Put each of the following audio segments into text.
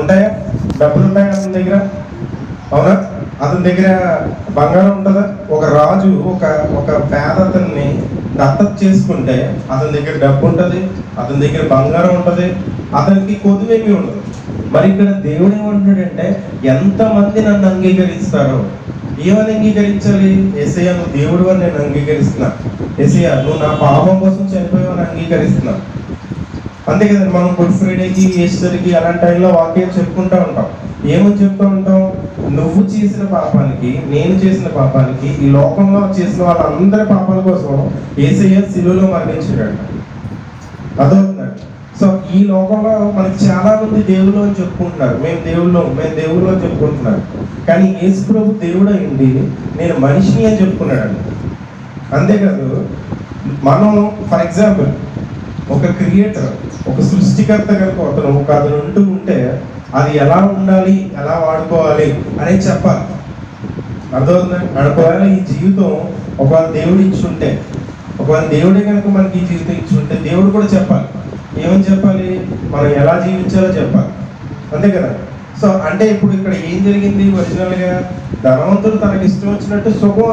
ఉంటాయా? డబ్బులు ఉంటాయా అతని దగ్గర? అవునా? అతని దగ్గర బంగారం ఉంటుందా? ఒక రాజు ఒక పేద అతన్ని దత్తత చేసుకుంటే అతని దగ్గర డబ్బు ఉంటుంది, అతని దగ్గర బంగారం ఉంటుంది, అతనికి కొద్దువేమీ ఉండదు. మరి ఇక్కడ దేవుడు ఏమంటున్నాడంటే, ఎంతమంది నన్ను అంగీకరిస్తారో. ఏమని అంగీకరించాలి? యేసయ్య నువ్వు దేవుడు అని నేను అంగీకరిస్తున్నా, యేసయ్య నువ్వు నా పాపం కోసం చనిపోయావని అంగీకరిస్తున్నా. అంతే కదండి. మనం గుడ్ ఫ్రైడేకి, ఈస్టర్కి అలాంటి టైంలో వాక్యం చెప్పుకుంటూ ఉంటాం. ఏమని చెప్తూ ఉంటాం? నువ్వు చేసిన పాపానికి, నేను చేసిన పాపానికి, ఈ లోకంలో చేసిన వాళ్ళందరి పాపాల కోసం యేసయ్య శిలువలో మరణించాడు. అర్థమవుతుందండి. సో ఈ లోకంలో మనకి చాలా మంది దేవుళ్ళు అని చెప్పుకుంటున్నారు, మేము దేవుళ్ళు అని చెప్పుకుంటున్నారు. కానీ యేసు ప్రభు దేవుడు అయింది నేను మనిషిని అని చెప్పుకున్నాడండి. అంతేకాదు, మనం ఫర్ ఎగ్జాంపుల్ ఒక క్రియేటర్, ఒక సృష్టికర్త కనుక అతను ఉంటూ ఉంటే అది ఎలా ఉండాలి, ఎలా వాడుకోవాలి అనేది చెప్పాలి. అర్థమవుతుందండి. ఒకవేళ ఈ జీవితం ఒకవేళ దేవుడు ఇచ్చుంటే, ఒకవేళ దేవుడే కనుక మనకి ఈ జీవితం ఇచ్చుంటే దేవుడు కూడా చెప్పాలి. ఏమని చెప్పాలి? మనం ఎలా జీవించాలో చెప్పాలి. అంతే కదా. సో అంటే ఇప్పుడు ఇక్కడ ఏం జరిగింది? ఒరిజినల్గా ధనవంతుడు తనకి ఇష్టం వచ్చినట్టు సుఖం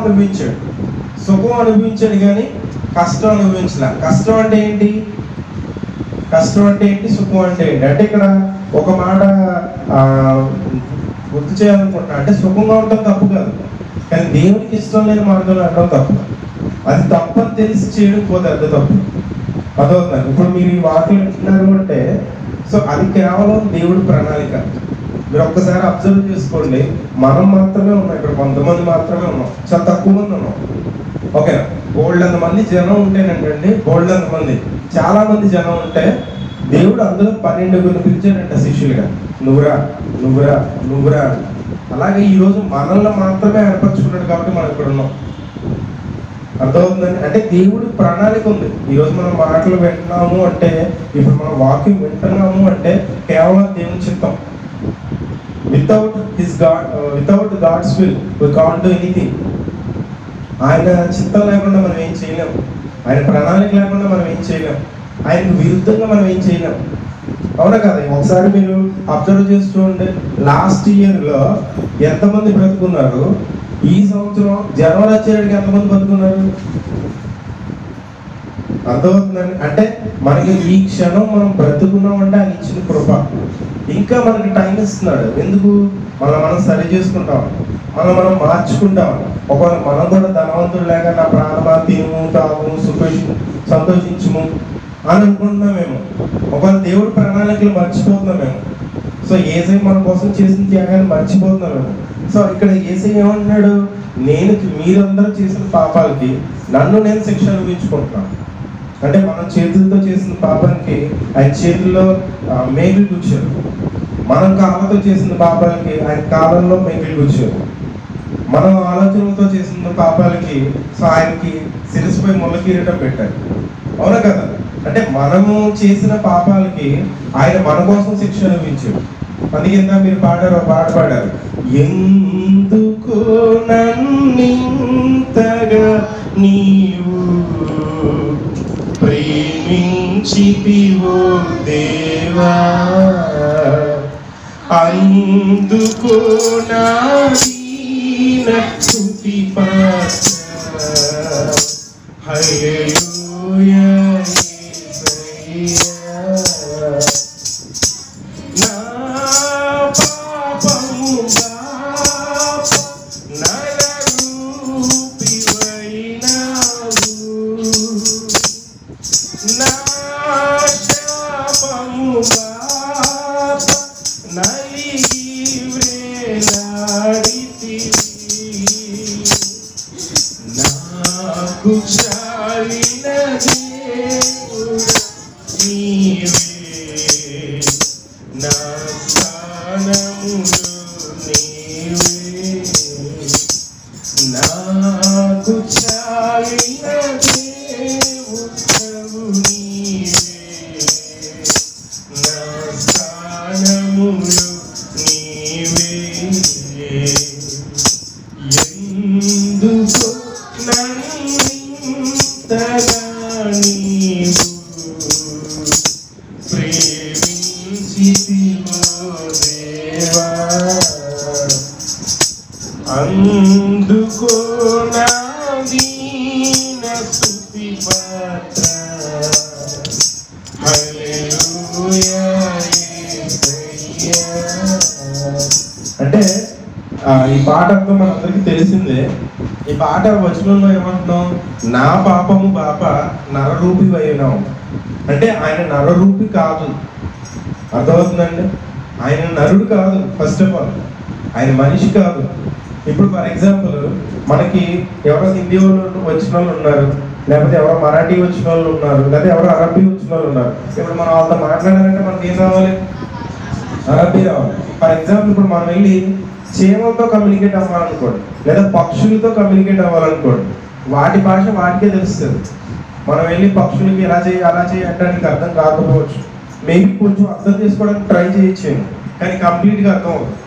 అనుభవించాడు కానీ కష్టం అనుభవించలే. కష్టం అంటే ఏంటి? సుఖం అంటే ఏంటి? అంటే ఇక్కడ ఒక మాట గుర్తు చేయాలనుకుంటున్నా. అంటే సుఖంగా ఉండటం తప్పు కాదు, కానీ దేవునికి ఇష్టం లేని మార్గంలో అనడం తప్పు. అది తప్పని తెలిసి చేయడం పోతే అది తప్పు. అదవుతుంది. ఇప్పుడు మీరు ఈ వాక్యం వింటున్నారు అంటే సో అది కేవలం దేవుడి ప్రణాళిక. మీరు ఒక్కసారి అబ్జర్వ్ చేసుకోండి. మనం మాత్రమే ఉన్నాం ఇక్కడ, కొంతమంది మాత్రమే ఉన్నాం, చాలా తక్కువ మంది ఉన్నాం. ఓకేనా? బోల్డ్ మంది జనం ఉంటేనంటండి, చాలా మంది జనం ఉంటే దేవుడు అందులో 12 పిలిచాడంట శిష్యులుగా. నువ్వురా. అలాగే ఈరోజు మనల్ని మాత్రమే ఏర్పరచుకున్నాడు కాబట్టి మనం ఇక్కడ ఉన్నాం. అర్థమవుతుందండి. అంటే దేవుడి ప్రణాళిక ఉంది. ఈరోజు మనం మాటలు వింటున్నాము అంటే, ఇప్పుడు మనం వాక్యం వింటున్నాము అంటే కేవలం దేవుని చిత్తం. Without God's will we can't do anything. ఆయన చిత్తం లేకుండా మనం ఏం చేయలేము, ఆయన ప్రణాళిక లేకుండా మనం ఏం చేయలేము, ఆయనకు విరుద్ధంగా మనం ఏం చేయలేము. అవునా కదా? ఒకసారి మీరు అబ్జర్వ్ చేసి చూడండి. లాస్ట్ ఇయర్లో ఎంతమంది బ్రతుకున్నారు? ఈ సంవత్సరం జనవరి వచ్చేటికి ఎంతమంది బతుకున్నారు? అర్థమవుతుందండి. అంటే మనకి ఈ క్షణం మనం బ్రతుకున్నాం అంటే ఆయన ఇచ్చిన కృప. ఇంకా మనకి టైం ఇస్తున్నాడు. ఎందుకు? మనం సరి చేసుకుంటాం, మనం మార్చుకుంటాం. ఒకవేళ మనం కూడా ధనవంతుడు లేక నా ప్రాణమా తిను తాము సంతోషించము అని అనుకుంటున్నామేమో. ఒకవేళ దేవుడి ప్రణాళికలు మర్చిపోతున్నామేమో. సో యేసయ్య మన కోసం చేసిన త్యాగాన్ని మర్చిపోతున్నామేమో. సో ఇక్కడ యేసయ్య ఏమంటున్నాడు? మీరందరూ చేసిన పాపాలకి నన్ను నేను శిక్ష అనుభవించుకుంటున్నాను. అంటే మనం చేతులతో చేసిన పాపానికి ఆయన చేతుల్లో మేకులు కూర్చారు, మనం కాళ్ళతో చేసిన పాపాలకి ఆయన కాలంలో మేకులు కూర్చారు, మనం ఆలోచనలతో చేసిన పాపాలకి సో ఆయనకి శిరస్సుపై ముళ్ళ కిరీటం పెట్టారు. అవునా కదా? అంటే మనము చేసిన పాపాలకి ఆయన మన కోసం శిక్ష అనుభవించాడు. అందుకే మీరు పాట పాడారు, ఎందుకు నన్నింతగా నీవు ప్రేమించితివో దేవా, అందుకు నా దీన స్తుతి పాత్ర, హల్లెలూయా యేసయ్యా. నా పాపము బాప నలరూపివైనావు, నా శాపము బాప నలిగి వ్రేలాడితివి, నాకు చాలిన దేవుడా నీవే, నా స్థానములో నీవే, నాకు చాలిన దేవుడవు నీవే, నా స్థానములో నీవే. ఎందుకు నన్నింతగా నీవు ప్రేమించితివో దేవా అందుకో నా దీన స్తుతి పాత్ర హల్లెలూయా యేసయ్యా. అంటే ఈ పాట అర్థం మనందరికీ తెలిసిందే. ఈ పాట వచనంలో ఏమంటున్నాం? నా పాపము బాప నరరూపి అయినాం. అంటే ఆయన నరరూపి కాదు, అర్థమవుతుందండి? ఆయన నరుడు కాదు. ఫస్ట్ ఆఫ్ ఆల్ ఆయన మనిషి కాదు. ఇప్పుడు ఫర్ ఎగ్జాంపుల్ మనకి ఎవరో హిందీ వాళ్ళు వచ్చిన వాళ్ళు ఉన్నారు, లేకపోతే ఎవరో మరాఠీ వచ్చిన వాళ్ళు ఉన్నారు, లేకపోతే ఎవరో అరబీ వచ్చిన వాళ్ళు ఉన్నారు. ఇప్పుడు మనం వాళ్ళతో మాట్లాడాలంటే మనకి ఏం రావాలి? అరబీ రావాలి. ఫర్ ఎగ్జాంపుల్ ఇప్పుడు మనం వెళ్ళి చీమలతో కమ్యూనికేట్ అవ్వాలనుకోండి, లేదా పక్షులతో కమ్యూనికేట్ అవ్వాలనుకోండి, వాటి భాష వాటికే తెలుస్తుంది. మనం వెళ్ళి పక్షులకి ఎలా చేయి అలా చేయి అంటే అర్థం కాకపోవచ్చు. మేబీ కొంచెం అర్థం చేసుకోవడానికి ట్రై చేయొచ్చేమో, కానీ కంప్లీట్గా అర్థం అవుతుంది.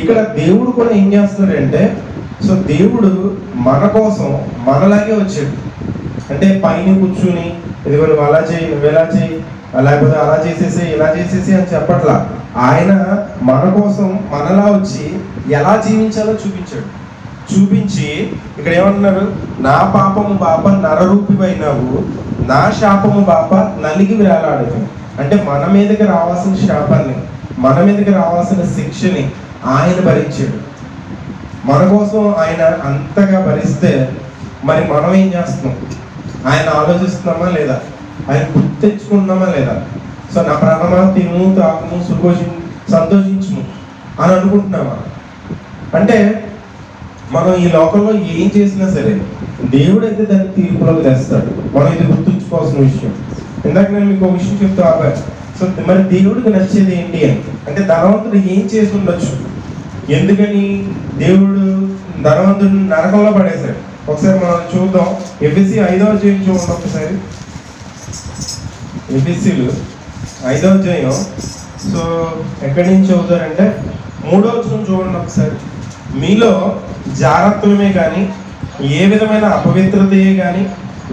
ఇక్కడ దేవుడు కూడా ఏం చేస్తున్నాడంటే, సో దేవుడు మన కోసం మనలాగే వచ్చాడు. అంటే పైన కూర్చుని ఇదిగో నువ్వు అలా చేయి, నువ్వు ఎలా చేయి, లేకపోతే అలా చేసేసి ఇలా చేసేసి అని చెప్పట్లా. ఆయన మన కోసం మనలా వచ్చి ఎలా జీవించాలో చూపించి ఇక్కడ ఏమంటున్నారు? నా పాపము బాప నరరూపివైనావు, నా శాపము బాప నలిగి వేలాడదు. అంటే మన మీదకి రావాల్సిన శాపాన్ని, మన మీదకి రావాల్సిన శిక్షని ఆయన భరించాడు. మన కోసం ఆయన అంతగా భరిస్తే మరి మనం ఏం చేస్తున్నాం? ఆయన ఆలోచిస్తున్నామా లేదా? ఆయన గుర్తు తెచ్చుకుంటున్నామా లేదా? సో నా ప్రాణమా తిను తాకుము సంతోషించుము అని అనుకుంటున్నామా? అంటే మనం ఈ లోకంలో ఏం చేసినా సరే దేవుడు అయితే దాన్ని తీర్పులోకి తెస్తాడు. మనం ఇది గుర్తుంచుకోవాల్సిన విషయం. ఇందాక నేను మీకు ఒక విషయం చెప్తా ఆపాను. సో మరి దేవుడికి నచ్చేది ఏంటి అని అంటే, ధనవంతుడు ఏం చేసి ఉండొచ్చు? ఎందుకని దేవుడు ధనవంతుడిని నరకంలో పడేశాడు? ఒకసారి మనం చూద్దాం. ఎఫెసీ 5వ అధ్యాయం చూడండి ఒకసారి. ఎఫెసీలు 5వ అధ్యాయం. సో ఎక్కడి నుంచి చదువుతారంటే 3వ వచనం చూడండి ఒకసారి. మీలో జారత్వమే కానీ, ఏ విధమైన అపవిత్రతయే కానీ,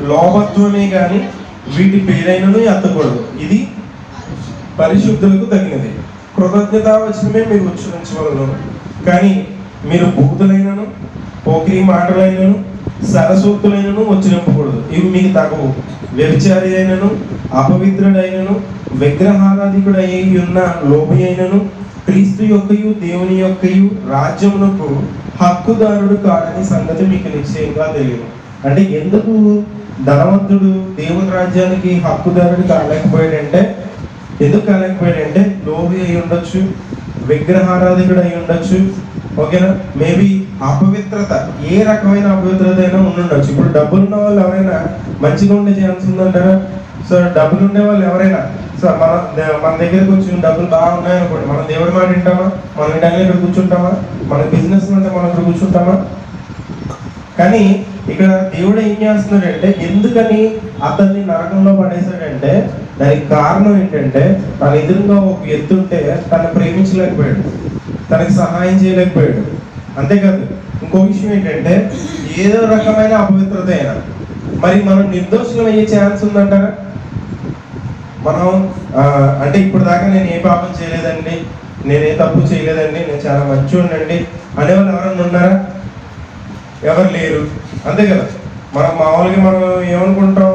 లోభత్వమే కానీ వీటి పేరైనను ఎత్తకూడదు. ఇది పరిశుద్ధులకు తగినది. కృతజ్ఞతావచనమే మీరు ఉచ్చరించవలను. కానీ మీరు భూతులైనను, పోకిరి మాటలైనను, సరసూక్తులైనను ఉచ్చరింపకూడదు. ఇవి మీకు తగవు. వ్యభిచారి అయినను, అపవిత్రుడైనను, విగ్రహారాధికుడై ఉన్న లోభి అయినను క్రీస్తు యొక్కయు దేవుని యొక్కయు రాజ్యమునకు హక్కుదారుడు కాడని సంగతి మీకు నిశ్చయంగా తెలియదు. అంటే ఎందుకు ధనవంతుడు దేవుని రాజ్యానికి హక్కుదారుడు కాలేకపోయాడంటే, ఎందుకు కాలేకపోయాడంటే లోభి అయి ఉండొచ్చు, విగ్రహారాధికుడు అయి ఉండొచ్చు, ఓకేనా? మేబీ అపవిత్రత, ఏ రకమైన అపవిత్రత అయినా ఉండుండొచ్చు. ఇప్పుడు డబ్బులు ఉన్న వాళ్ళు ఎవరైనా మంచిగా ఉండే ఛాన్స్ ఉందంటారా? సో డబ్బులు ఉండే వాళ్ళు ఎవరైనా, సో మన దగ్గరకు వచ్చి డబ్బులు బాగా ఉన్నాయనుకోండి, మనం దేవుడి మాట వింటామా? మనం ఇంటనే ఇక్కడ కూర్చుంటామా? మన బిజినెస్ ఉంటే మనం ఇక్కడ కూర్చుంటామా? కానీ ఇక్కడ దేవుడు ఏం చేస్తున్నాడంటే, ఎందుకని అతన్ని నరకంలో పడేశాడంటే దానికి కారణం ఏంటంటే, తన ఎదురుగా ఒక ఎత్తుంటే తను ప్రేమించలేకపోయాడు, తనకి సహాయం చేయలేకపోయాడు. అంతేకాదు ఇంకో విషయం ఏంటంటే, ఏదో రకమైన అపవిత్రత అయినా మరి మనం నిర్దోషులం అయ్యే ఛాన్స్ ఉందంటారా? మనం అంటే ఇప్పుడు దాకా నేను ఏ పాపం చేయలేదండి, నేను ఏ తప్పు చేయలేదండి, నేను చాలా మంచివాడినండి అనేవాళ్ళు ఎవరన్నా ఉన్నారా? ఎవరు లేరు. అంతే కదా. మనం మామూలుగా మనం ఏమనుకుంటాం,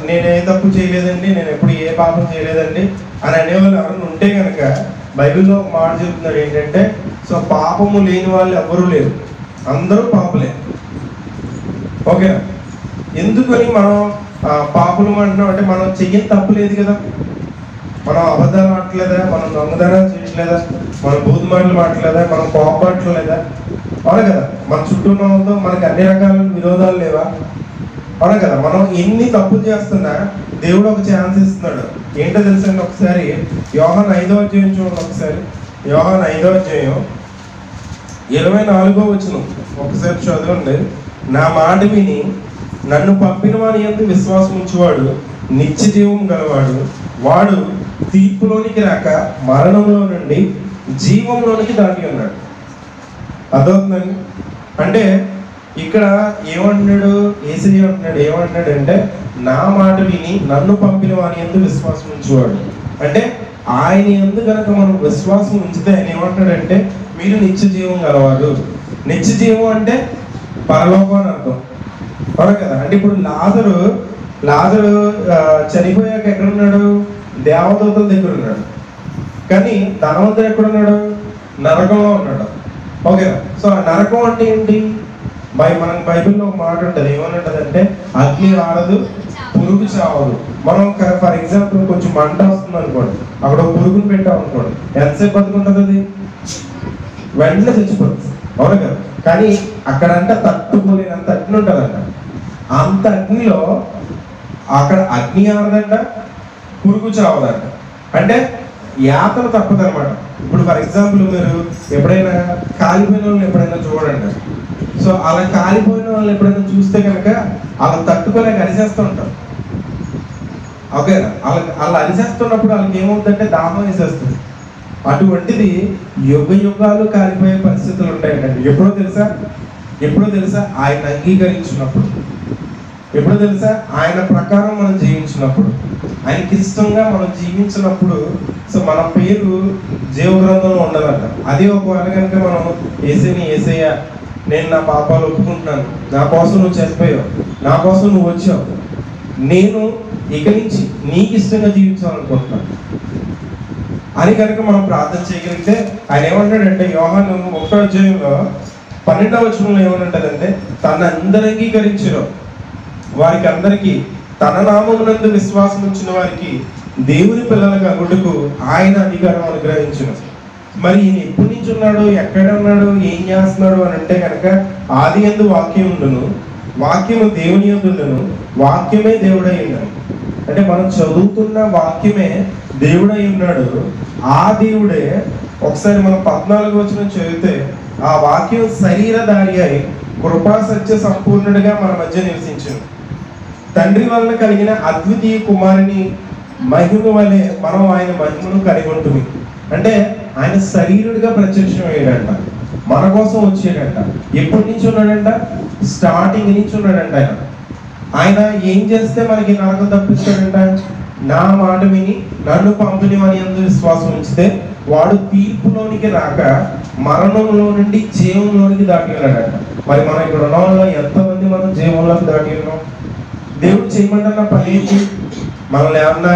నేను ఏ తప్పు చేయలేదండి, నేను ఎప్పుడు ఏ పాపం చేయలేదండి అని అనేవాళ్ళు ఎవరైనా ఉంటే కనుక బైబిల్లో ఒక మాట చెప్తున్నారు ఏంటంటే, సో పాపము లేని వాళ్ళు ఎవరూ లేరు, అందరూ పాపలే. ఓకేనా? ఎందుకని మనం పాపులు అంటున్నాం అంటే, మనం చెయ్యని తప్పు లేదు కదా. మనం అబద్ధాలు మాట్లేదా, మనం దొంగతనాలు చేయట్లేదా, మనం బూతు మాటలు మాట్లేదా, మనం కోపట్లేదా? అవును కదా. మన చుట్టూ ఉన్న వాళ్ళతో మనకి అన్ని రకాల విరోధాలు లేవా? అవును కదా. మనం ఎన్ని తప్పులు చేస్తున్నా దేవుడు ఒక ఛాన్స్ ఇస్తున్నాడు. ఏంటో తెలుసండి, ఒకసారి యోహాను 5వ అధ్యాయం చూడండి. ఒకసారి యోహాను 5వ అధ్యాయం 24వ వచనం ఒకసారి చదవండి. నా మాట విని నన్ను పంపిన వాని యందు విశ్వాసం ఉంచువాడు నిత్య జీవం గలవాడు, వాడు తీర్పులోనికి రాక మరణంలో నుండి జీవంలోనికి దాటి ఉన్నాడు. అర్థమవుతుందండి? అంటే ఇక్కడ ఏమంటున్నాడు? యేసయ్య అంటున్నాడు, ఏమంటున్నాడు అంటే, నా మాట విని నన్ను పంపిన వాని యందు విశ్వాసం ఉంచువాడు. అంటే ఆయన యందు కనుక మనం విశ్వాసం ఉంచితే ఆయన ఏమంటాడంటే మీరు నిత్య జీవం గలవారు. నిత్య జీవం అంటే పరలోకం అని అర్థం, అవును కదా. అంటే ఇప్పుడు లాజరు చనిపోయాక ఎక్కడున్నాడు? దేవదూతల దగ్గర ఉన్నాడు. కానీ ధనవంతుడు ఎక్కడున్నాడు? నరకంలో ఉన్నాడు, ఓకేనా. సో ఆ నరకం అంటే ఏంటి? మనకు బైబిల్లో ఒక మాట ఉంటుంది, ఏమని ఉంటుంది అంటే అగ్ని ఆడదు, పురుగు చావదు. మనం ఫర్ ఎగ్జాంపుల్ కొంచెం మంట వస్తుంది అనుకోండి, అక్కడ ఒక పురుగుని పెట్టాం అనుకోండి, ఎంతసేపు బతుకుంటుంది? అది వెంటనే చచ్చిపోతుంది, అవును కదా. కానీ అక్కడంట తట్టుకోలేనంత అగ్ని ఉంటుందంట. అంత అగ్నిలో అక్కడ అగ్ని ఆడదంట, పురుగు చావదంట. అంటే యాతన తప్పదనమాట. ఇప్పుడు ఫర్ ఎగ్జాంపుల్ మీరు ఎప్పుడైనా కాలిపోయిన వాళ్ళని ఎప్పుడైనా చూడండి. సో అలా కాలిపోయిన వాళ్ళని ఎప్పుడైనా చూస్తే కనుక అలా తట్టుకోలేక అరిసేస్తూ ఉంటారు, ఓకేనా. అలా అరిసేస్తున్నప్పుడు వాళ్ళకి ఏమవుతుందంటే దాహం వేసేస్తుంది. అటువంటిది యుగ యుగాలు కాలిపోయే పరిస్థితులు ఉంటాయండి. ఎప్పుడో తెలుసా ఆయన అంగీకరించినప్పుడు, ఎప్పుడో తెలుసా ఆయన ప్రకారం మనం జీవించినప్పుడు, ఆయనకి ఇష్టంగా మనం జీవించినప్పుడు. సో మన పేరు జీవ గ్రంథంలో ఉండదంట. అదే ఒకవేళ కనుక మనం ఏసయ్య నేను నా పాపాలు ఒప్పుకుంటున్నాను, నా కోసం నువ్వు చనిపోయావు, నా కోసం నువ్వు వచ్చావు, నేను ఇక నుంచి నీకు ఇష్టంగా జీవించాలనుకుంటున్నాను అని కనుక మనం ప్రార్థన చేయగలిగితే ఆయన ఏమంటాడంటే యోహాను 30వ అధ్యాయంలో 12వ వచనంలో ఏమనంటదంటే తన అందరూ అంగీకరించారు వారికి అందరికీ తన నామమునందు విశ్వాసం ఉంచిన వారికి దేవుని పిల్లలకు అగుటకు ఆయన అధికారం అనుగ్రహించును. మరి ఈయన ఎప్పటి నుంచి ఉన్నాడు, ఎక్కడ ఉన్నాడు, ఏం చేస్తున్నాడు అని అంటే కనుక ఆది యందు వాక్యం ఉండును, వాక్యము దేవుని యందు ఉండును, వాక్యమే దేవుడై ఉన్నాడు. అంటే మనం చదువుతున్న వాక్యమే దేవుడై ఉన్నాడు. ఆ దేవుడే ఒకసారి మనం 14వ వచనం చదివితే ఆ వాక్యం శరీరధారి అయి కృపా సత్య సంపూర్ణుడిగా మన మధ్య నివసించును. తండ్రి వలన కలిగిన అద్వితీయ కుమారుని మహిమ వలె మనం ఆయన మహిమను కలిగి ఉంటుంది. అంటే ఆయన శరీరుడిగా ప్రత్యక్షం అయ్యాడంట, మన కోసం వచ్చాడంట. ఎప్పటి నుంచి ఉన్నాడంట? స్టార్టింగ్ నుంచి ఉన్నాడంట. ఆయన ఏం చేస్తే మనకి నరకం తప్పిస్తాడంట? నా మాట విని నన్ను పంపిణీ అని యందు విశ్వాసం ఉంచితే వాడు తీర్పులోనికి రాక మరణంలో నుండి జీవంలోనికి దాటి వెళ్ళాడంట. మరి మనం ఇక్కడ ఉన్న వాళ్ళు ఎంతమంది మనం జీవంలోకి దాటి ఉన్నాం? దేవుడు చేయమంటున్న పని ఏంటి? మనల్ని ఏమన్నా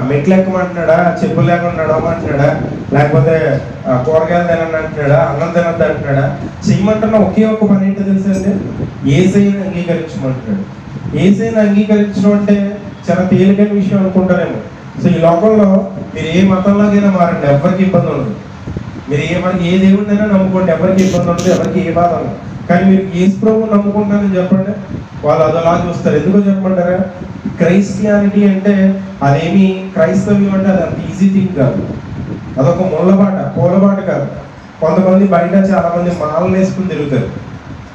మెట్లు ఎక్కమంటున్నాడా, చెప్పులు లేకుండా నడవమంటున్నాడా, లేకపోతే కూరగాయలు తినండి అంటున్నాడా, అన్నం తినద్దు అంటున్నాడా? చేయమంటున్న ఒకే ఒక పని ఏంటో తెలుసండి, యేసయ్యను అంగీకరించమంటున్నాడు. యేసయ్యను అంగీకరించడం అంటే చాలా తేలికైన విషయం అనుకుంటారేమో. సో ఈ లోకంలో మీరు ఏ మతంలోకైనా మారండి, ఎవరికి ఇబ్బంది ఉండదు. మీరు ఏ దేవుడినైనా నమ్ముకోండి, ఎవరికి ఇబ్బంది ఉండదు, ఎవరికి ఏ బాధ ఉండదు. కానీ మీరు యేసు ప్రభువుని నమ్ముకుంటారని చెప్పండి, వాళ్ళు అదలా చూస్తారు. ఎందుకో చెప్పమంటారా? క్రైస్టియానిటీ అంటే అదేమి, క్రైస్తవ్యం అంటే అది అంత ఈజీ థింగ్ కాదు. అదొక పూలబాట కాదు. కొంతమంది బయట చాలా మంది మాలలు వేసుకుని తిరుగుతారు,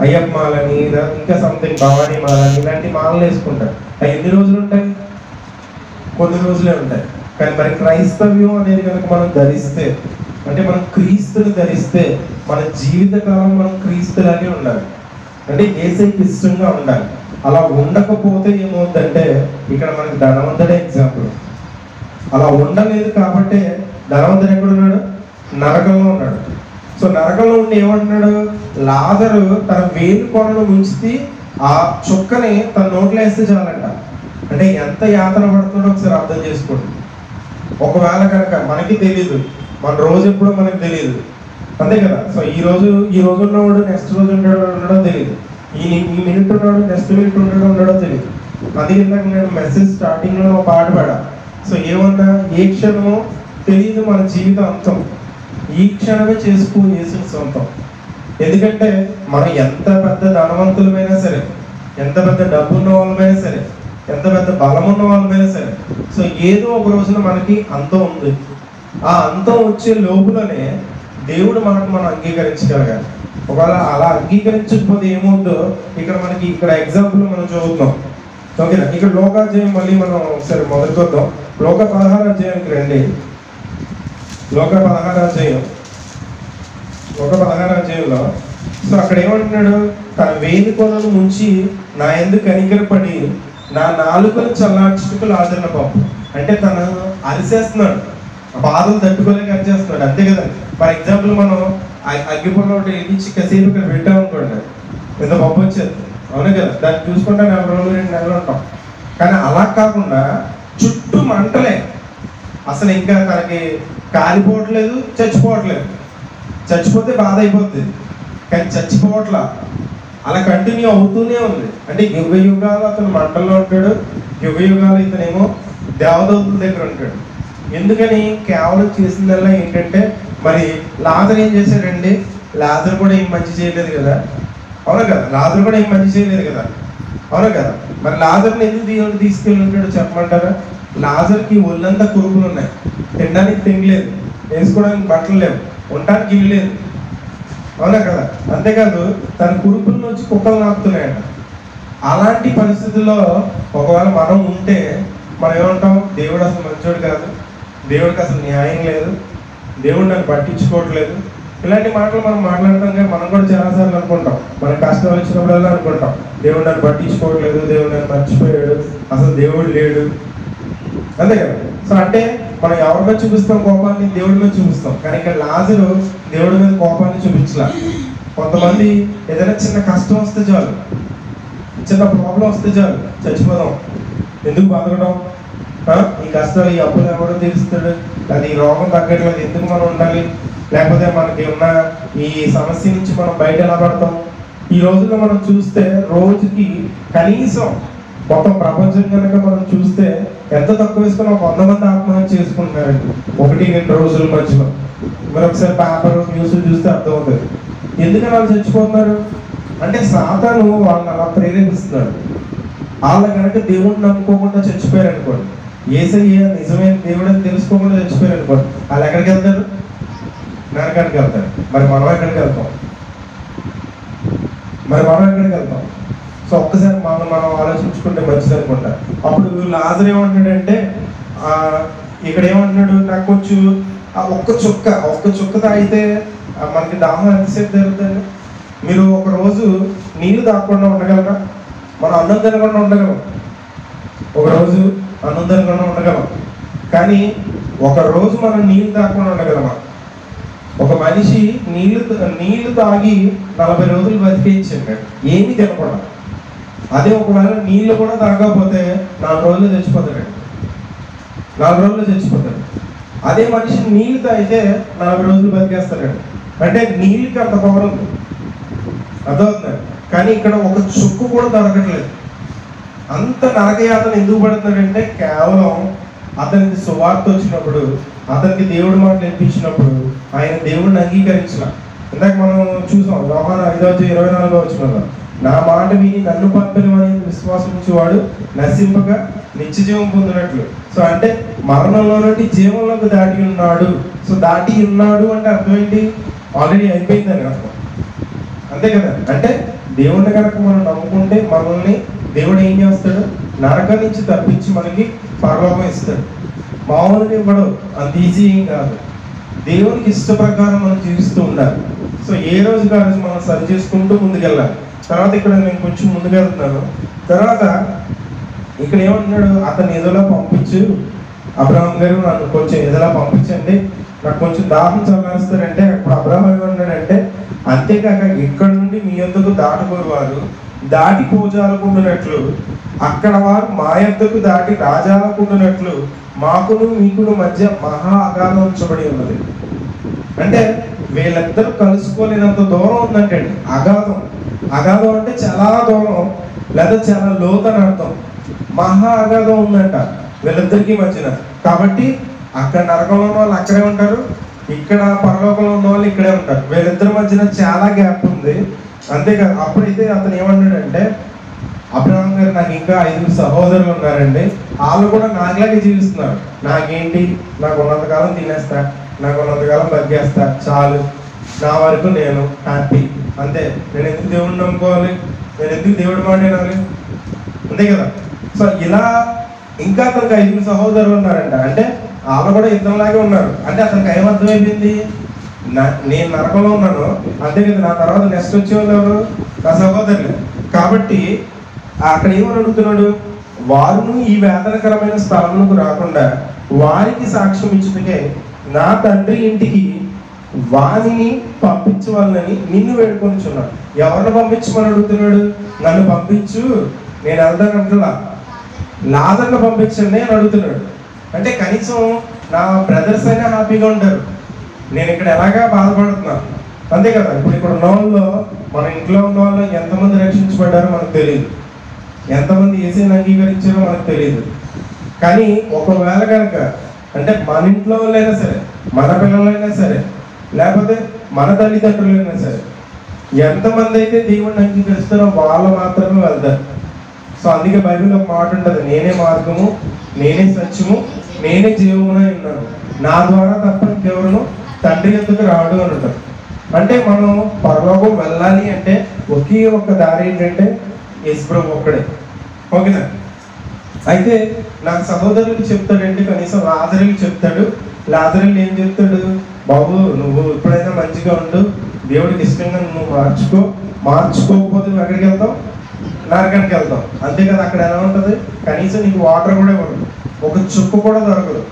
అయ్యప్ప మాలని, ఇంకా సంథింగ్ భవానీ మాలని, ఇలాంటి మాలలు వేసుకుంటారు. అవి ఎన్ని రోజులు ఉంటాయి? కొన్ని రోజులే ఉంటాయి. కానీ మరి క్రైస్తవ్యం అనేది కనుక మనం ధరిస్తే, అంటే మనం క్రీస్తుని ధరిస్తే మన జీవితకాలం మనం క్రీస్తులాగే ఉండాలి. అంటే యేసయ్యకి ఇష్టంగా ఉండాలి. అలా ఉండకపోతే ఏమవుతుందంటే ఇక్కడ మనకి ధనవంతుడే ఎగ్జాంపుల్. అలా ఉండలేదు కాబట్టి ధనవంతుడు ఎక్కడున్నాడు? నరకంలో ఉన్నాడు. సో నరకంలో ఉండి ఏమంటున్నాడు? లాజరు తన వేలు కొనను ముంచి ఆ చుక్కని తన నోట్లో వేస్తే చాలంట. అంటే ఎంత యాతన పడుతుందో ఒకసారి అర్థం చేసుకోండి. ఒకవేళ కనుక మనకి తెలియదు, మన రోజు ఎప్పుడో మనకి తెలియదు, అంతే కదా. సో ఈ రోజు ఉన్నవాడు నెక్స్ట్ రోజు ఉండడో తెలియదు, ఈ మినిట్ ఉన్నాడు నెక్స్ట్ మినిట్ ఉండడో తెలియదు. అది ఇందాక నేను మెసేజ్ స్టార్టింగ్లో ఒక పాట పాడా. సో ఏమన్నా ఏ క్షణమో తెలియదు మన జీవితం అంతం, ఈ క్షణమే చేసుకో యేసు సొంతం. ఎందుకంటే మనం ఎంత పెద్ద ధనవంతులమైనా సరే, ఎంత పెద్ద డబ్బు ఉన్న వాళ్ళమైనా సరే, ఎంత పెద్ద బలం ఉన్న వాళ్ళమైనా సరే, సో ఏదో ఒక రోజున మనకి అంతం ఉంది. ఆ అంతం వచ్చే లోపులనే దేవుడు మనం అంగీకరించగలగాలి. ఒకవేళ అలా అంగీకరించకపోతే ఏమవుతుందో ఇక్కడ ఎగ్జాంపుల్ మనం చదువుతున్నాం, ఓకేనా. ఇక్కడ లోకాధ్యాయం మళ్ళీ మనం ఒకసారి మొదలుకొద్దాం. లోక 16వ అధ్యాయానికి రండి. లోక 16వ అధ్యాయంలో సో అక్కడ ఏమంటున్నాడు? తన వేలి కొనను ముంచి నా ఎందుకు కనికరపడి నా నాలుకను చల్లార్చుటకు లాజరును పంపు. అంటే తను అరిసేస్తున్నాడు, బాధలు తట్టుకోలేక అది చేస్తున్నాడు, అంతే కదండి. ఫర్ ఎగ్జాంపుల్ మనం అగ్గిపుల్ల ఒకటి వెలిగించి కసేపు ఇక్కడ పెట్టామనుకోండి, ఎంత పప్పు వచ్చేది, అవును కదా. దాన్ని చూసుకుంటే 4 రోజులు 2 నెలలు ఉంటాం. కానీ అలా కాకుండా చుట్టూ మంటలే, అసలు ఇంకా తనకి కాలిపోవట్లేదు, చచ్చిపోవట్లేదు. చచ్చిపోతే బాధ అయిపోతుంది, కానీ చచ్చిపోవట్లా, అలా కంటిన్యూ అవుతూనే ఉంది. అంటే యుగ యుగాలు అతను మంటల్లో ఉంటాడు, యుగ యుగాలు ఇతనేమో దేవదూతుల దగ్గర ఉంటాడు. ఎందుకని? కేవలం చేసిందల్లా ఏంటంటే, మరి లాజరు ఏం చేశాడండి? లాజరు కూడా ఏం మంచి చేయలేదు కదా, అవును కదా. లాజరు కూడా ఏం మంచి చేయలేదు కదా, అవును కదా. మరి లాజర్ని ఎందుకు దేవుడు తీసుకెళ్ళి ఉంటాడు చెప్పమంటారా? లాజర్కి ఒళ్ళంతా కురుపులు ఉన్నాయి, తినడానికి తినలేదు, వేసుకోవడానికి బట్టలు లేవు, ఉండడానికి ఇల్లు లేదు, అవునా కదా. అంతేకాదు తన కురుపుల నుంచి కుక్కలు నాకుతున్నాయంట. అలాంటి పరిస్థితుల్లో ఒకవేళ మనం ఉంటే మనం ఏమంటాం? దేవుడు అసలు మంచోడు కాదు, దేవుడికి అసలు న్యాయం లేదు, దేవుడు నన్ను పట్టించుకోవట్లేదు, ఇలాంటి మాటలు మనం మాట్లాడటం. కానీ మనం కూడా చాలాసార్లు అనుకుంటాం, మనకు కష్టం వచ్చినప్పుడల్లా అనుకుంటాం, దేవుడు నన్ను పట్టించుకోవట్లేదు, దేవుడు నన్ను మర్చిపోయాడు, అసలు దేవుడు లేడు, అంతే కదా. సో అంటే మనం ఎవరి మీద చూపిస్తాం కోపాన్ని? దేవుడి మీద చూపిస్తాం. కానీ ఇక్కడ లాజరు దేవుడి మీద కోపాన్ని చూపించలా. కొంతమంది ఏదైనా చిన్న కష్టం వస్తే చాలు, చిన్న ప్రాబ్లం వస్తే చాలు, చచ్చిపోదాం, ఎందుకు బాధపడడం, ఈ కష్టాలు ఈ అప్పులు ఎవడో తీరుస్తాడు, అది ఈ రోగం తగ్గట్లేదు, ఎందుకు మనం ఉండాలి, లేకపోతే మనకి ఉన్న ఈ సమస్య నుంచి మనం బయట ఎలా పడతాం. ఈ రోజుల్లో మనం చూస్తే రోజుకి కనీసం మొత్తం ప్రపంచం కనుక మనం చూస్తే ఎంత తక్కువ వేసుకుని 100 మంది ఆత్మహత్య చేసుకుంటున్నారండి 1-2 రోజుల మధ్యలో. మరి ఒకసారి పేపర్ న్యూస్ చూస్తే అర్థమవుతుంది ఎందుకని వాళ్ళు చచ్చిపోతున్నారు. అంటే సాతాను వాళ్ళని అలా ప్రేరేపిస్తున్నాడు. వాళ్ళ కనుక దేవుడిని నమ్ముకోకుండా చచ్చిపోయారు అనుకోండి, యేసయ్య నిజమైన దేవుడు అని తెలుసుకోకుండా చచ్చిపోయారు అనుకోండి, వాళ్ళు ఎక్కడికి వెళ్తారు? నరకానికి వెళ్తారు. మరి మనం ఎక్కడికి వెళ్తాం? సో ఒక్కసారి మనం ఆలోచించుకుంటే మంచిది అనుకుంటా. అప్పుడు లాజరు ఏమంటున్నాడంటే, ఇక్కడ ఏమంటున్నాడు, నాకు కొంచెం ఒక్క చుక్క తాగితే మనకి దాహం ఎంతసేపు జరుగుతుంది? మీరు ఒక రోజు నీళ్లు తాగకుండా ఉండగలరా? మనం అన్నం తినకుండా ఉండగలం, ఒకరోజు అన్నం తినకుండా ఉండగలం. కానీ ఒకరోజు మనం నీళ్లు తాగకుండా ఉండగలమా? ఒక మనిషి నీళ్లు తాగి 40 రోజులు బతికేయించాడు ఏమీ తినకుండా. అదే ఒకవేళ నీళ్లు కూడా తాగకపోతే 4 రోజులు చచ్చిపోతాడు. అదే మనిషి నీళ్లు తాగితే 40 రోజులు బతికేస్తాడు. అంటే నీళ్ళకి అంత పవర్ ఉంది, అర్థమవుతుంది. కానీ ఇక్కడ ఒక చుక్కు కూడా దొరకట్లేదు. అంత నరకయాతన ఎందుకు పడుతున్నాడంటే కేవలం అతనికి సువార్త వచ్చినప్పుడు, అతనికి దేవుడి మాట నేర్పించినప్పుడు ఆయన దేవుడిని అంగీకరించిన. ఇందాక మనం చూసాం యోహాను 5:24 వచ్చిన, నా మాట విని నన్ను పంపినమని విశ్వాసం ఉంచేవాడు నశింపగా నిత్యజీవం పొందినట్లు. సో అంటే మరణంలో నుండి జీవంలోకి దాటి ఉన్నాడు. సో దాటి ఉన్నాడు అంటే అర్థం ఏంటి? ఆల్రెడీ అయిపోయిందని అర్థం, అంతే కదా. అంటే దేవుడిని కనుక మనం నమ్ముకుంటే మనల్ని దేవుడు ఏం చేస్తాడు? నరకం నుంచి తప్పించి మనకి పరలోకం ఇస్తాడు. మామూలుగా ఇవ్వడు, అంత ఈజీ ఏం కాదు. దేవునికి ఇష్ట ప్రకారం మనం జీవిస్తూ ఉండాలి. సో ఏ రోజు కాదు మనం సరి చేసుకుంటూ ముందుకెళ్ళాలి. తర్వాత ఇక్కడ నేను కొంచెం ముందుకెళ్తున్నాను. తర్వాత ఇక్కడ ఏమంటున్నాడు? అతను ఎదలా పంపించు, అబ్రహాం గారు నన్ను కొంచెం ఎదలా పంపించండి, నాకు కొంచెం దాహం చల్లారుస్తారంటే అప్పుడు అబ్రహాం ఏమన్నాడంటే, అంతేకాక ఇక్కడ నుండి మీ యొద్దకు దాటుకోరు వారు దాటి పోజాలకుండునట్లు, అక్కడ వారు మా యొద్దకు దాటి రాజాలకుండునట్లు మాకును మీకును మధ్య మహా అగాధం ఉంచబడి ఉన్నది. అంటే వీళ్ళిద్దరూ కలుసుకోలేనంత దూరం ఉందంటే అగాధం. అగాధం అంటే చాలా దూరం లేదా చాలా లోతని అర్థం. మహా అగాధం ఉందంట వీళ్ళిద్దరికీ మధ్యన. కాబట్టి అక్కడ నరకంలో ఉన్న వాళ్ళు అక్కడే ఉంటారు, ఇక్కడ పరలోకంలో ఉన్న వాళ్ళు ఇక్కడే ఉంటారు. వీళ్ళిద్దరి మధ్యన చాలా గ్యాప్ ఉంది, అంతేకాదు. అప్పుడైతే అతను ఏమన్నాడంటే, అబ్రహాం గారు నాకు ఇంకా 5 సహోదరులు ఉన్నారండి, వాళ్ళు కూడా నాకులాగే జీవిస్తున్నారు, నాకేంటి, నాకు ఉన్నంతకాలం తినేస్తా, నాకు ఉన్నంతకాలం బతికేస్తా, చాలు, నా వరకు నేను హ్యాపీ, అంతే. నేను ఎందుకు దేవుడిని నమ్ముకోవాలి, నేను ఎందుకు దేవుడి మాట వినాలి, అంతే కదా. సో ఇలా ఇంకా అతనికి 5 సహోదరులు ఉన్నారంట. అంటే వాళ్ళు కూడా యుద్ధంలాగే ఉన్నారు. అంటే అతనికి ఏమర్థమైపోయింది? నేను నరకంలో ఉన్నాను, అంతే కదా, నా తర్వాత నెక్స్ట్ వచ్చేవాళ్ళు ఎవరు? నా సహోదరులు. కాబట్టి అక్కడ ఏమని అడుగుతున్నాడు? వారును ఈ వేదనకరమైన స్థలములకు రాకుండా వారికి సాక్ష్యం ఇచ్చుటకే నా తండ్రి ఇంటికి వారిని పంపించవాలని నిన్ను వేడుకొనిచున్నాడు. ఎవరిని పంపించమని అడుగుతున్నాడు? నన్ను పంపించు, నేను వెళ్తానంటున్నా, లాజర్ను పంపించండి అని అడుగుతున్నాడు. అంటే కనీసం నా బ్రదర్స్ అయినా హ్యాపీగా ఉంటారు, నేను ఇక్కడ ఎలాగా బాధపడుతున్నాను, అంతే కదా. ఇప్పుడు ఇక్కడ ఉన్న వాళ్ళు, మన ఇంట్లో ఉన్న వాళ్ళు ఎంతమంది రక్షించబడ్డారో మనకు తెలియదు, ఎంతమంది యేసుని అంగీకరించారో మనకు తెలియదు. కానీ ఒకవేళ కనుక అంటే మన ఇంట్లో వాళ్ళైనా సరే, మన పిల్లలైనా సరే, లేకపోతే మన తల్లిదండ్రులైనా సరే, ఎంతమంది అయితే దేవుణ్ణి అంగీకరిస్తారో వాళ్ళు మాత్రమే వెళ్తారు. సో అందుకే బైబిల్ ఒక మాట ఉంటుంది, నేనే మార్గము, నేనే సత్యము, నేనే జీవమునై ఉన్నాను, నా ద్వారా తప్ప ఇంకెవరును తండ్రి యొద్దకు రాడు అని ఉంటారు. అంటే మనం పరలోకం వెళ్ళాలి అంటే ఒకే ఒక్క దారి ఏంటంటే యేసుప్రభు ఒక్కడే. ఓకేనా? అయితే నాకు సహోదరులకు చెప్తాడంటే కనీసం లాజరులకు చెప్తాడు. లాజరులు ఏం చెప్తాడు? బాబు నువ్వు ఎప్పుడైనా మంచిగా ఉండు, దేవుడికి ఇష్టంగా నువ్వు మార్చుకోకపోతే నువ్వు ఎక్కడికి వెళ్తావు? నరకానికి వెళ్తాం, అంతే కదా. అక్కడ ఎలా ఉంటుంది? కనీసం నీకు వాటర్ కూడా ఇవ్వదు, ఒక చుక్క కూడా దొరకదు.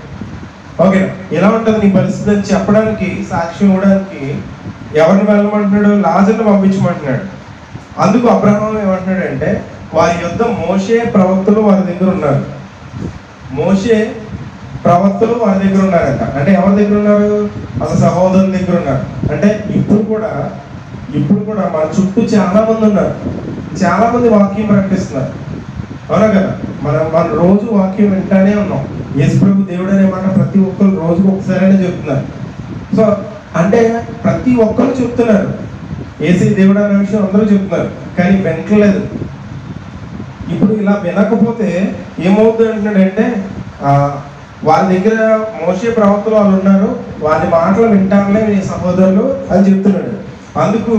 ఓకేనా? ఎలా ఉంటుంది నీ పరిస్థితి అని చెప్పడానికి, సాక్ష్యం ఇవ్వడానికి ఎవరిని వెళ్ళమంటున్నాడు? లాజర్ని పంపించమంటున్నాడు. అందుకు అబ్రహాం ఏమంటున్నాడంటే, వారి యొద్ద మోషే ప్రవక్తలు వారి దగ్గర ఉన్నారు. మోషే ప్రవక్తలు వారి దగ్గర ఉన్నారంట. అంటే ఎవరి దగ్గర ఉన్నారు? వాళ్ళ సహోదరుల దగ్గర ఉన్నారు. అంటే ఇప్పుడు కూడా మన చుట్టూ చాలా మంది ఉన్నారు, చాలా మంది వాక్యం ప్రకటిస్తున్నారు, అవునా కదా. మన రోజు వాక్యం వింటానే ఉన్నాం. యేసుప్రభు దేవుడు అనే మాట ప్రతి ఒక్కరు రోజుకు ఒకసారైనా చెప్తున్నారు. సో అంటే ప్రతి ఒక్కరు చెప్తున్నారు యేసే దేవుడు అనే విషయం అందరూ చెప్తున్నారు, కానీ వినట్లేదు. ఇప్పుడు ఇలా వినకపోతే ఏమవుతుంది అంటున్నాడంటే, వారి దగ్గర మోషే ప్రవక్తలు వాళ్ళు ఉన్నారు, వారి మాటలు వింటారులే మీ సహోదరులు అని చెప్తున్నాడు. అందుకు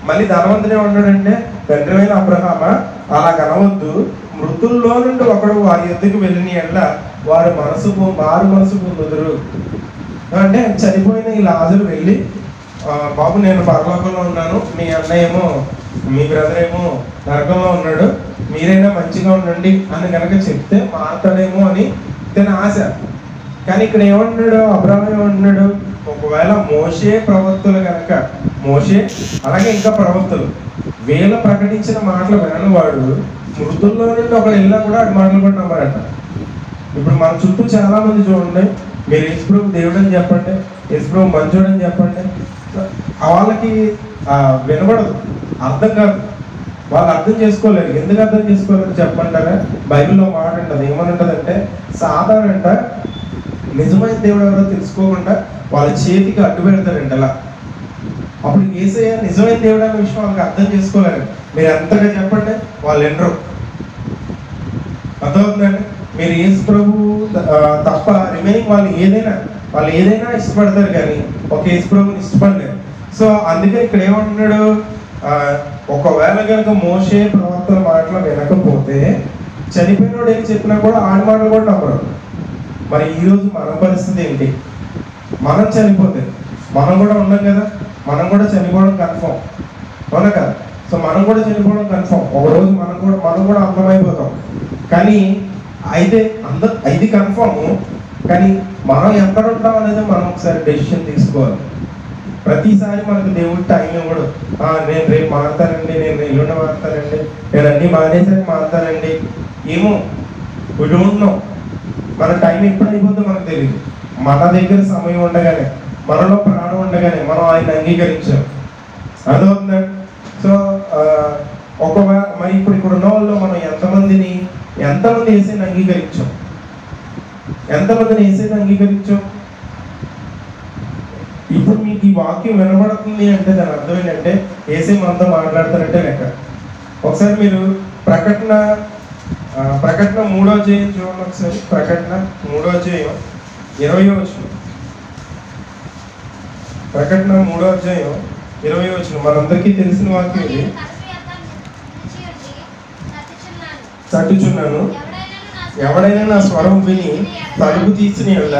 మళ్ళీ ధనవంతుడే ఉన్నాడంటే, తండ్రివైన అబ్రహామా అలా కనవద్దు, మృతుల్లో నుండి ఒకడు వారి యొద్దకు వెళ్ళిన ఎడ్ల వారు మారు మనసు పొందుదురు. అంటే చనిపోయిన ఈ లాజరు వెళ్ళి, బాబు నేను పరలోకంలో ఉన్నాను, మీ అన్నయ్య ఏమో, మీ బ్రదర్ ఏమో నరకంలో ఉన్నాడు, మీరైనా మంచిగా ఉండండి అని కనుక చెప్తే మాట్లాడేమో అని తన ఆశ. కానీ ఇక్కడ ఏమంటున్నాడు అబ్రహాం? ఏమంటున్నాడు? ఒకవేళ మోషే ప్రవక్తలు కనుక, మోషే అలాగే ఇంకా ప్రవక్తలు వీళ్ళ ప్రకటించిన మాటలు వినని వాడు మృతుల్లో నుండి ఒకడు వెళ్ళినా కూడా అది మాటలు కూడా నమ్మారట. ఇప్పుడు మన చుట్టూ చాలా మంది చూడండి, మీరు యేసుప్రభు దేవుడు అని చెప్పండి, యేసుప్రభు మంచోడు అని చెప్పండి, వాళ్ళకి వినబడదు, అర్థం కాదు, వాళ్ళు అర్థం చేసుకోలేరు. ఎందుకు అర్థం చేసుకోలేరు చెప్పంటారా? బైబిల్లో మాట ఉంటుంది, ఏమనుంటుందంటే, సాధారణంట నిజమైన దేవుడు ఎవరో తెలుసుకోకుండా వాళ్ళ చేతికి అడ్డు పెడతారంట అలా. అప్పుడు యేసయ్య నిజమైన దేవుడు అనే విషయం వాళ్ళకి అర్థం చేసుకోలేరు. మీరు ఎంతగా చెప్పండి వాళ్ళు వినరు. అర్థమవుతుందండి? మీరు యేసు ప్రభు తప్ప రిమైనింగ్ వాళ్ళు ఏదైనా ఇష్టపడతారు, కానీ ఒక యేసు ప్రభుని ఇష్టపడలేరు. సో అందుకే ఇక్కడ ఏమంటున్నాడు? ఒకవేళ కనుక మోషే ప్రవక్తల మాటలు వినకపోతే చనిపోయినోడు ఏం చెప్పినా కూడా ఆడి మాటలు కూడా నమ్మరు. మరి ఈరోజు మన పరిస్థితి ఏంటి? మనం చనిపోతే మనం కూడా ఉన్నాం కదా, మనం కూడా చనిపోవడం కన్ఫర్మ్, అవునా కదా. సో మనం కూడా చనిపోవడం కన్ఫర్మ్, ఒకరోజు మనం కూడా అంతమైపోతాం. కానీ అయితే ఇది కన్ఫర్మ్, కానీ మనం ఎక్కడ ఉంటాం అనేది మనం ఒకసారి డెసిషన్ తీసుకోవాలి. ప్రతిసారి మనకు దేవుడు టైం ఇవ్వడు. నేను రేపు మారుతానండి, నేను ఎల్లుండి మారుతానండి, నేను అన్నీ మానేసరికి మారుతానండి, ఏమో వీ డోంట్ నో. మన టైం ఎప్పుడు అయిపోతుందో మనకు తెలియదు. మన దగ్గర సమయం ఉండగానే, మనలో ప్రాణం ఉండగానే మనం ఆయన అంగీకరించాం. అర్థమవుతుందండి? సో ఒకవేళ మరి ఇప్పుడు ఉన్న వాళ్ళు మనం ఎంతమంది యేసుని అంగీకరించాం? ఎంతమందిని యేసుని అంగీకరించాం? ఇప్పుడు మీకు ఈ వాక్యం వినబడుతుంది అంటే దాని అర్థం ఏంటంటే యేసే మనతో మాట్లాడతారంటే లెక్క. ఒకసారి మీరు ప్రకటన 3వ అధ్యాయం చూడండి. ఒకసారి ప్రకటన 3వ అధ్యాయం 20వ వచనం. ప్రకటన 3వ అధ్యాయం 20వ వచనం మనందరికీ తెలిసిన వాక్యం ఇది. తట్టుచున్నాను, ఎవడైనా నా స్వరం విని తలుపు తీసిన యెడల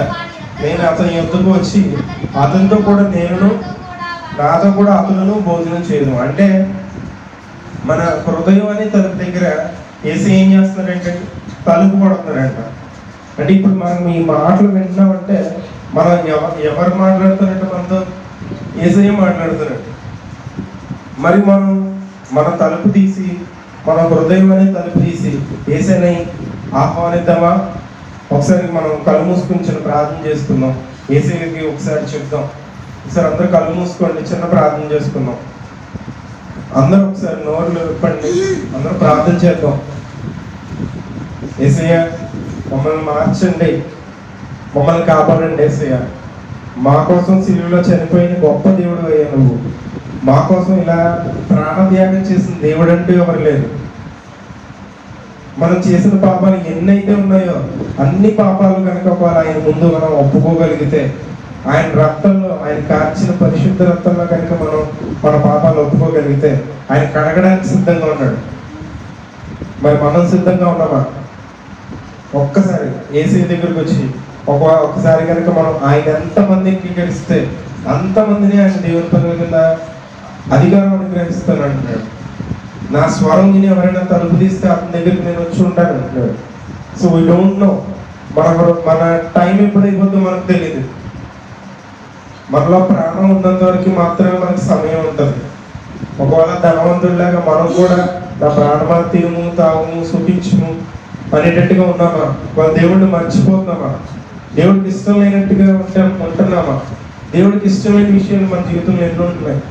నేను అతని యొద్దకు వచ్చి అతనితో కూడా నాతో కూడా అతను భోజనం చేయను. అంటే మన హృదయం అనే తలుపు దగ్గర యేసు ఏం చేస్తున్నారంటే తలుపు కొడుతున్నాడంట. అంటే ఇప్పుడు మనం ఈ మాటలు వింటున్నామంటే మనం ఎవరు మాట్లాడుతున్నట్టు మనతో? యేసయ్య మాట్లాడుతున్నాడు. మరి మన తలుపు తీసి, మన హృదయం అనేది తలుపు తీసి యేసయ్యని ఆహ్వానిద్దామా? ఒకసారి మనం కళ్ళు మూసుకుని ప్రార్థన చేసుకుందాం. యేసయ్యకి ఒకసారి చెప్దాం. ఒకసారి అందరూ కళ్ళు మూసుకోండి, చిన్న ప్రార్థన చేసుకుందాం. అందరూ ఒకసారి నోర్లు విప్పండి, అందరూ ప్రార్థన చేద్దాం. యేసయ్య మమ్మల్ని మార్చండి, మమ్మల్ని కాపాడండి. యేసయ్య మా కోసం సిలువలో చనిపోయిన గొప్ప దేవుడు అయ్యా నువ్వు. మా కోసం ఇలా ప్రాణత్యాగం చేసిన దేవుడు అంటూ ఎవరు లేరు. మనం చేసిన పాపాలు ఎన్నైతే ఉన్నాయో అన్ని పాపాలు కనుక ఆయన ముందు మనం ఒప్పుకోగలిగితే, ఆయన రక్తంలో, ఆయన కార్చిన పరిశుద్ధ రక్తంలో కనుక మన పాపాలు ఒప్పుకోగలిగితే ఆయన కడగడానికి సిద్ధంగా ఉన్నాడు. మరి మనం సిద్ధంగా ఉన్నామా? ఒక్కసారి యేసయ్య దగ్గరికి వచ్చి ఒకసారి కనుక మనం ఆయన ఎంతమంది అంగీకరిస్తే అంతమందిని ఆయన దేవుని పనుల కింద అధికారం అనుగ్రహిస్తాను అంటున్నాడు. నా స్వరం విని ఎవరైనా తలుపు తీస్తే అతని దగ్గరికి నేను వచ్చి ఉంటాను అంటున్నాడు. సో వీ డోంట్ నో మన టైం ఎప్పుడైపోతుందో మనకు తెలియదు. మనలో ప్రాణం ఉన్నంత వరకు మాత్రమే మనకి సమయం ఉంటుంది. ఒకవేళ ధనవంతుడిలాగా మనం కూడా నా ప్రాణమా తిరుము తాగుము సుఖించుము అనేటట్టుగా ఉన్నామా? వాళ్ళ దేవుడిని మర్చిపోతున్నామా? దేవుడికి ఇష్టం లేనట్టుగా ఉంటున్నామా? దేవుడికి ఇష్టమైన విషయాలు మన జీవితంలో ఎన్నో ఉంటున్నాయి.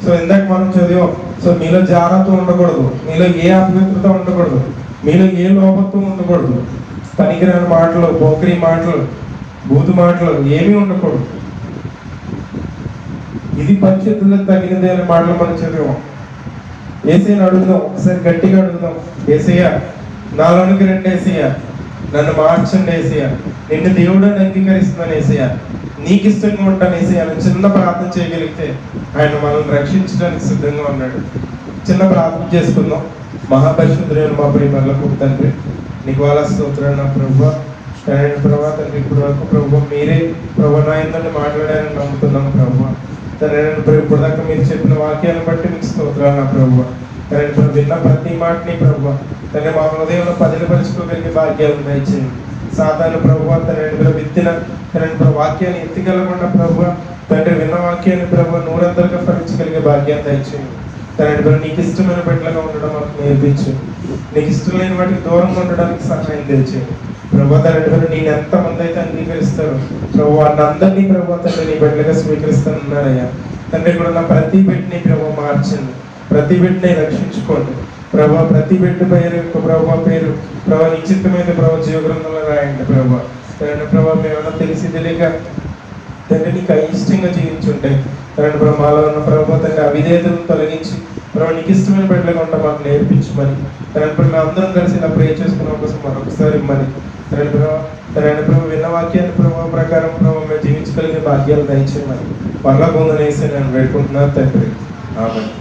సో ఇందాక మనం చదివాం. సో మీలో జాగ్రత్త ఉండకూడదు, మీలో ఏ అపవిత్రత ఉండకూడదు, మీలో ఏ లోపత్వం ఉండకూడదు, పనికిరాని మాటలు, పోకరి మాటలు, బూతు మాటలు ఏమీ ఉండకూడదు. ఇది పరిశుద్ధులకు తగినదే అనే మాటలు మనం చదివాం. యేసయ్యని అడుగుదాం, ఒకసారి గట్టిగా అడుగుదాం. యేసయ్య నాలోనికి రండి, యేసయ్య నన్ను మార్చండి, యేసయ్య నిన్ను దేవుడని అంగీకరిస్తున్నాను, యేసయ్య నీకు ఇష్టంగా ఉంటాను, యేసయ్య అని చిన్న ప్రార్థన చేయగలిగితే ఆయన మనల్ని రక్షించడానికి సిద్ధంగా ఉన్నాడు. చిన్న ప్రార్థన చేసుకుందాం. మహాపరిశుద్ధుడైన మా ప్రియమలకు తండ్రి, నీకు వాళ్ళ స్తోత్రాలు నా ప్రభువా. ప్రభా తండ్రి, ఇప్పుడు వరకు ప్రభు మీరే ప్రభు నాయందని మాట్లాడారని నమ్ముతున్నాము ప్రభువా. తండ్రి ఇప్పుడు దాకా మీరు చెప్పిన వాక్యాలను బట్టి మీకు స్తోత్రాలు నా ప్రభువా. తండ్రి విన్న ప్రతి మాటని ప్రభువా తండ్రి మా హృదయంలో పదిలపరుచుకోగలిగే భాగ్యాలను దయచేయండి. సాధారణ ప్రభువా తండ్రి విత్తిన తండ్రి వాక్యాన్ని ఎత్తికెళ్ళకుండా ప్రభువా తండ్రి విన్న వాక్యాన్ని ప్రభు నూరంతలుగా ఫలించగలిగే భాగ్యాన్ని దయచేయండి. తండ్రి నీకు ఇష్టమైన బిడ్డలుగా ఉండడం మనకు నేర్పించు. నీకు ఇష్టం లేని వాటికి దూరంగా ఉండడానికి సహాయం తెచ్చేయండి ప్రభు. తండ్రి నేను ఎంతమంది అయితే అంగీకరిస్తారు ప్రభు వారిని అందరినీ ప్రభు తండ్రి నీ బిడ్డలుగా స్వీకరిస్తానన్నారయ్యా. తండ్రి కూడా నా ప్రతి బిడ్డని ప్రభు మార్చండి, ప్రతి బిడ్డని రక్షించుకోండి ప్రభు. ప్రతి బిడ్డ పేరు ప్రభు పేరు ప్రభు నిశ్చితమైన ప్రభు జీవ గ్రంథంలో రాయండి ప్రభు. తండ్రి ప్రభు మేమన్నా తెలిసి తెలియక తండ్రి నీకు అయిష్టంగా జీవించుంటే తండ్రి ప్రభు మాలో ఉన్న ప్రభు తండ్రి అవిధేయతను తొలగించి ప్రభు నీకు ఇష్టమైన బిడ్డలుగా ఉంటా మాకు నేర్పించమని తండ్రి ప్రభు మేము అందరం కలిసి ఇలా ప్రే చేసుకున్న కోసం మరొకసారి ఇమ్మని తండ్రి ప్రభు విన్న వాక్యాన్ని ప్రభు ప్రకారం ప్రభు మేము జీవించగలిగే భాగ్యాలు దయచేయమని పర్లా పొందనేసి నేను వేడుకుంటున్నాను తండ్రి. ఆమేన్.